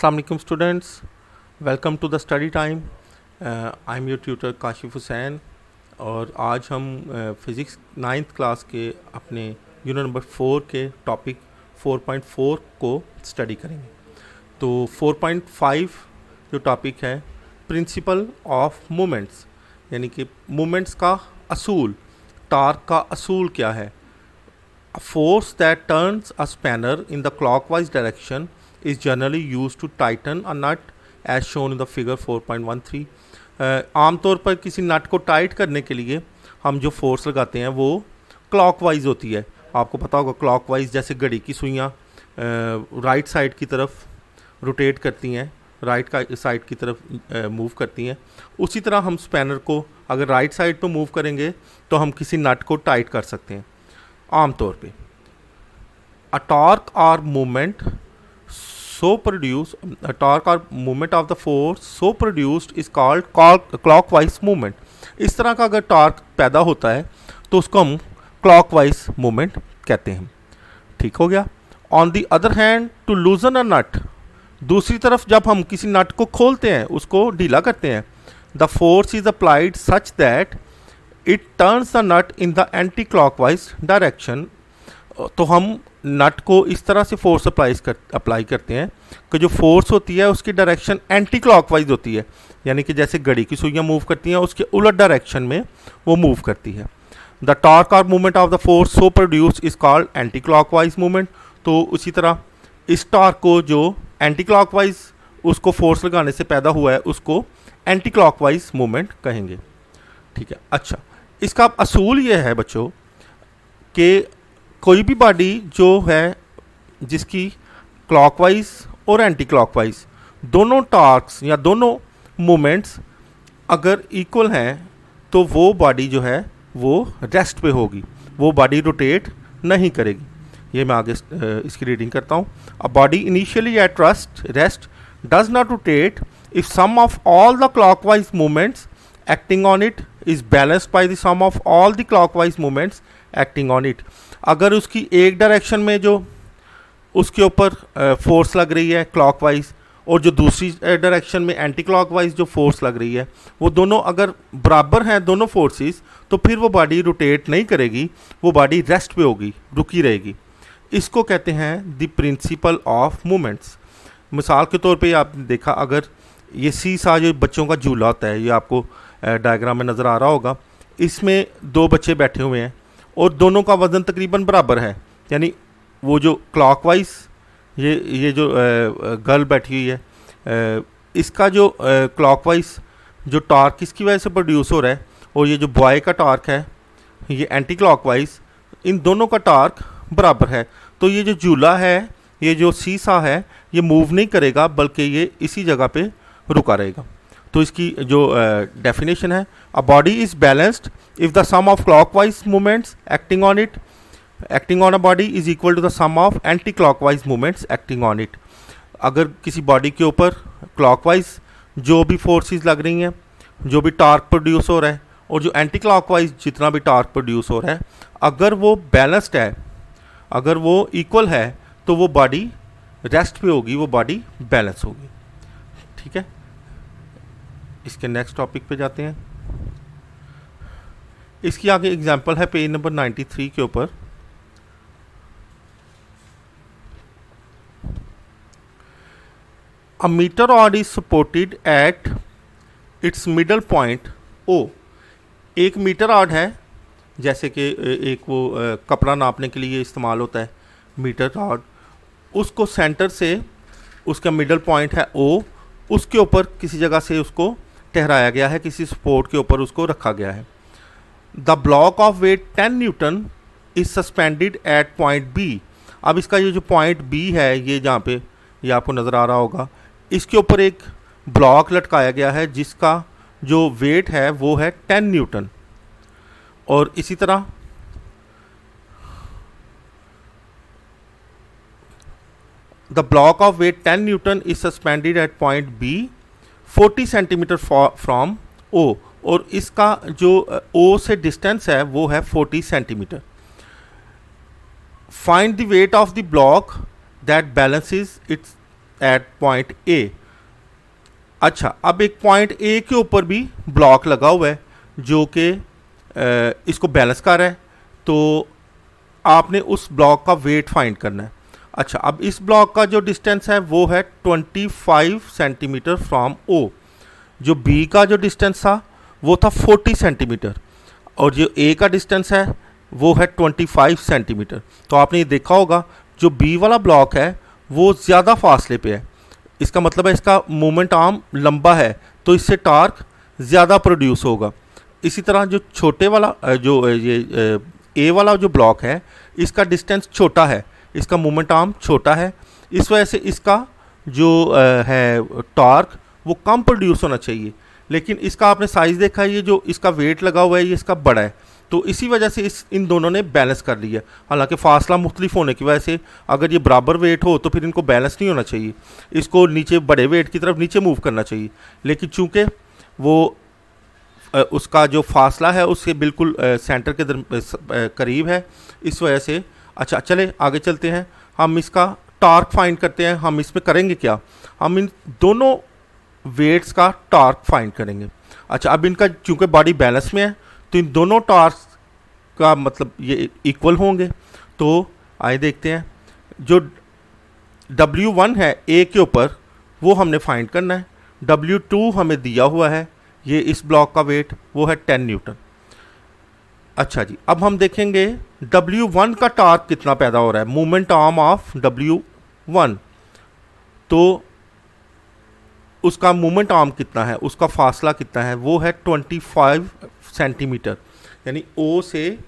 अस्सलाम वालेकुम students, welcome to the study time. I am your tutor Kashif Hussain और आज हम फ़िज़िक्स 9th क्लास के अपने यूनिट नंबर 4 के टॉपिक 4.4 को स्टडी करेंगे। तो 4.5 जो टॉपिक है प्रिंसिपल ऑफ मोमेंट्स, यानी कि मोमेंट्स का असूल, टार्क का असूल क्या है। A force that turns a spanner in the clockwise direction is generally used to tighten a nut as shown in the figure 4.13। आमतौर पर किसी नट को टाइट करने के लिए हम जो फोर्स लगाते हैं वो क्लॉकवाइज होती है। आपको पता होगा क्लॉकवाइज जैसे घड़ी की सुइयाँ राइट साइड की तरफ रोटेट करती हैं, राइट का साइड की तरफ मूव करती हैं, उसी तरह हम स्पैनर को अगर राइट साइड पर मूव करेंगे तो हम किसी नट को टाइट कर सकते हैं। आमतौर पे a torque or movement of the force so produced is called clockwise movement। इस तरह का अगर टॉर्क पैदा होता है तो उसको हम क्लॉकवाइज मूवमेंट कहते हैं। ठीक हो गया। On the other hand to loosen a nut, दूसरी तरफ जब हम किसी नट को खोलते हैं, उसको ढीला करते हैं, the force is applied such that it turns the nut in the anti clockwise direction. तो हम नट को इस तरह से फोर्स अप्लाई करते हैं कि जो फोर्स होती है उसकी डायरेक्शन एंटी क्लॉकवाइज होती है, यानी कि जैसे घड़ी की सुइयाँ मूव करती हैं उसके उलट डायरेक्शन में वो मूव करती है। द टॉर्क और movement of the force so produce is called anti clockwise movement. तो उसी तरह इस टॉर्क को जो एंटी क्लॉकवाइज उसको फोर्स लगाने से पैदा हुआ है उसको एंटी क्लॉकवाइज मूवमेंट कहेंगे। ठीक है। अच्छा, इसका असूल ये है बच्चों कि कोई भी बॉडी जो है जिसकी क्लॉकवाइज और एंटी क्लॉकवाइज दोनों टॉर्क्स या दोनों मोमेंट्स अगर इक्वल हैं तो वो बॉडी जो है वो रेस्ट पे होगी, वो बॉडी रोटेट नहीं करेगी। ये मैं आगे इसकी रीडिंग करता हूँ। A body initially at rest does not rotate if sum of all the clockwise movements acting on it is balanced by the sum of all the clockwise movements acting on it. अगर उसकी एक direction में जो उसके ऊपर force लग रही है क्लॉकवाइज और जो दूसरी डायरेक्शन में एंटी क्लॉकवाइज जो फोर्स लग रही है वो दोनों अगर बराबर हैं दोनों फोर्सेस, तो फिर वो बॉडी रोटेट नहीं करेगी, वो बॉडी रेस्ट पे होगी, रुकी रहेगी। इसको कहते हैं द प्रिंसिपल ऑफ मूवमेंट्स। मिसाल के तौर पे आपने देखा, अगर ये सीसा जो बच्चों का झूला होता है, ये आपको डायग्राम में नज़र आ रहा होगा, इसमें दो बच्चे बैठे हुए हैं और दोनों का वज़न तकरीबन बराबर है, यानी वो जो क्लॉकवाइज ये जो गर्ल बैठी हुई है इसका जो क्लॉकवाइज जो टॉर्क किसकी वजह से प्रोड्यूस हो रहा है और ये जो बॉय का टॉर्क है ये एंटी क्लॉकवाइज, इन दोनों का टॉर्क बराबर है। तो ये जो झूला है, ये जो सीसा है, ये मूव नहीं करेगा बल्कि ये इसी जगह पे रुका रहेगा। तो इसकी जो डेफिनेशन है, a body is balanced if the sum of clockwise movements acting on a body is equal to the sum of anti clockwise movements acting on it. अगर किसी बॉडी के ऊपर क्लॉकवाइज जो भी फोर्सेस लग रही हैं, जो भी टॉर्क प्रोड्यूस हो रहा है और जो एंटी क्लॉकवाइज जितना भी टॉर्क प्रोड्यूस हो रहा है, अगर वो बैलेंस्ड है, अगर वो इक्वल है, तो वो बॉडी रेस्ट पे होगी, वो बॉडी बैलेंस होगी। ठीक है। इसके नेक्स्ट टॉपिक पे जाते हैं। इसकी आगे एग्जांपल है पेज नंबर 93 के ऊपर। A metre rod is supported at its middle point O. एक मीटर रॉड है, जैसे कि एक वो कपड़ा नापने के लिए इस्तेमाल होता है मीटर रॉड, उसको सेंटर से उसका मिडल पॉइंट है ओ, उसके ऊपर किसी जगह से उसको ठहराया गया है, किसी सपोर्ट के ऊपर उसको रखा गया है। The block of weight 10 newton is suspended at point B. अब इसका ये जो पॉइंट बी है, ये जहाँ पे ये आपको नज़र आ रहा होगा, इसके ऊपर एक ब्लॉक लटकाया गया है जिसका जो वेट है वो है 10 न्यूटन। और इसी तरह the block of weight 10 newton is suspended at point B 40 centimetre from O, और इसका जो ओ से डिस्टेंस है वो है 40 centimetre. Find the weight of the block that balances its at point A. अच्छा, अब एक पॉइंट ए के ऊपर भी ब्लॉक लगा हुआ है जो कि इसको बैलेंस कर रहा है, तो आपने उस ब्लॉक का वेट फाइंड करना है। अच्छा, अब इस ब्लॉक का जो डिस्टेंस है वो है 25 सेंटीमीटर फ्रॉम ओ। जो बी का जो डिस्टेंस था वो था 40 सेंटीमीटर, और जो ए का डिस्टेंस है वो है 25 सेंटीमीटर। तो आपने ये देखा होगा जो बी वाला ब्लॉक है वो ज़्यादा फासले पे है, इसका मतलब है इसका मोमेंट आर्म लंबा है, तो इससे टार्क ज़्यादा प्रोड्यूस होगा। इसी तरह जो छोटे वाला जो ये ए वाला जो ब्लॉक है इसका डिस्टेंस छोटा है, इसका मोमेंट आर्म छोटा है, इस वजह से इसका जो है टॉर्क वो कम प्रोड्यूस होना चाहिए। लेकिन इसका आपने साइज़ देखा है, ये जो इसका वेट लगा हुआ है ये इसका बड़ा है, तो इसी वजह से इन दोनों ने बैलेंस कर लिया। हालांकि फासला मुख्तलिफ होने की वजह से अगर ये बराबर वेट हो तो फिर इनको बैलेंस नहीं होना चाहिए, इसको नीचे बड़े वेट की तरफ नीचे मूव करना चाहिए। लेकिन चूँकि वो उसका जो फासला है उससे बिल्कुल सेंटर के करीब है, इस वजह से। अच्छा, चले आगे चलते हैं, हम इसका टॉर्क फाइंड करते हैं। हम इसमें करेंगे क्या, हम इन दोनों वेट्स का टॉर्क फाइंड करेंगे। अच्छा, अब इनका चूँकि बॉडी बैलेंस में है तो इन दोनों टॉर्क का मतलब ये इक्वल होंगे। तो आइए देखते हैं, जो W1 है ए के ऊपर वो हमने फाइंड करना है। W2 हमें दिया हुआ है, ये इस ब्लॉक का वेट वो है 10 न्यूटन। अच्छा जी, अब हम देखेंगे W1 का टॉर्क कितना पैदा हो रहा है, मोमेंट आर्म ऑफ W1। तो उसका मोमेंट आर्म कितना है, उसका फासला कितना है, वो है 25 सेंटीमीटर। यानी O से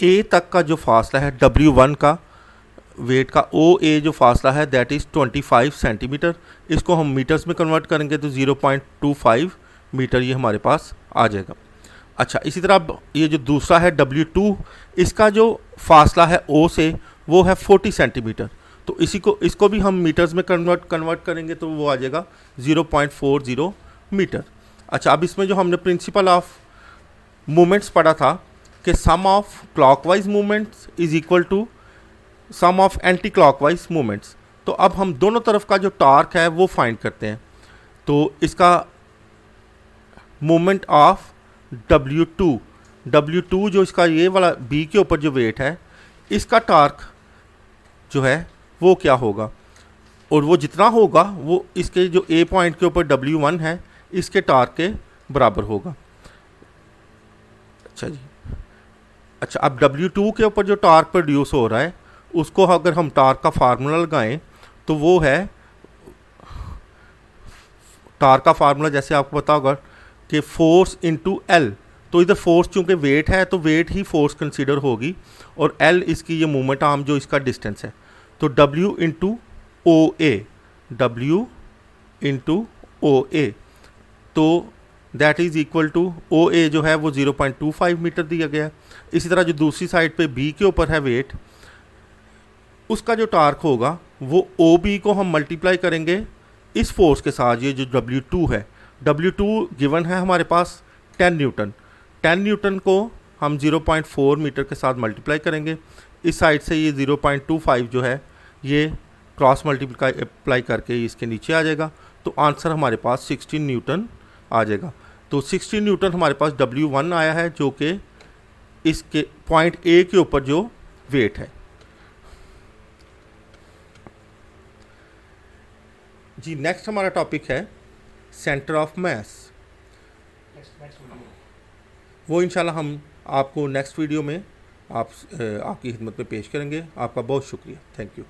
A तक का जो फासला है W1 का वेट का OA जो फासला है दैट इज़ 25 सेंटीमीटर। इसको हम मीटर्स में कन्वर्ट करेंगे तो 0.25 मीटर ये हमारे पास आ जाएगा। अच्छा, इसी तरह ये जो दूसरा है W2, इसका जो फासला है O से वो है 40 सेंटीमीटर। तो इसको भी हम मीटर्स में कन्वर्ट करेंगे तो वो आ जाएगा 0.40 मीटर। अच्छा, अब इसमें जो हमने प्रिंसिपल ऑफ मूवमेंट्स पढ़ा था कि sum of clockwise movements is equal to sum of anti clockwise movements. तो अब हम दोनों तरफ का जो टॉर्क है वो फाइंड करते हैं। तो इसका मोमेंट ऑफ W2 जो इसका ये वाला बी के ऊपर जो वेट है इसका टॉर्क जो है वो क्या होगा, और वो जितना होगा वो इसके जो ए पॉइंट के ऊपर W1 है इसके टॉर्क के बराबर होगा। अच्छा जी, अच्छा, अब W2 के ऊपर जो टॉर्क प्रोड्यूस हो रहा है उसको अगर हम टॉर्क का फार्मूला लगाएं तो वो है, टॉर्क का फार्मूला जैसे आपको पता होगा कि फोर्स इनटू L। तो इधर फोर्स चूँकि वेट है तो वेट ही फोर्स कंसीडर होगी, और L इसकी ये मूवमेंट आर्म जो इसका डिस्टेंस है। तो W इंटू ओ ए, तो that is equal to OA जो है वो 0.25 मीटर दिया गया है। इसी तरह जो दूसरी साइड पे B के ऊपर है वेट, उसका जो टार्क होगा वो OB को हम मल्टीप्लाई करेंगे इस फोर्स के साथ, ये जो W2 है, W2 गिवन है हमारे पास 10 न्यूटन। 10 न्यूटन को हम 0.4 मीटर के साथ मल्टीप्लाई करेंगे, इस साइड से ये 0.25 जो है ये क्रॉस मल्टीप्लाई करके इसके नीचे आ जाएगा। तो आंसर हमारे पास 16 न्यूटन आ जाएगा। तो 16 न्यूटन हमारे पास W1 आया है जो कि इसके पॉइंट A के ऊपर जो वेट है। जी, नेक्स्ट हमारा टॉपिक है सेंटर ऑफ मास। वो इंशाल्लाह हम आपको नेक्स्ट वीडियो में आपकी खिदमत में पेश करेंगे। आपका बहुत शुक्रिया, थैंक यू।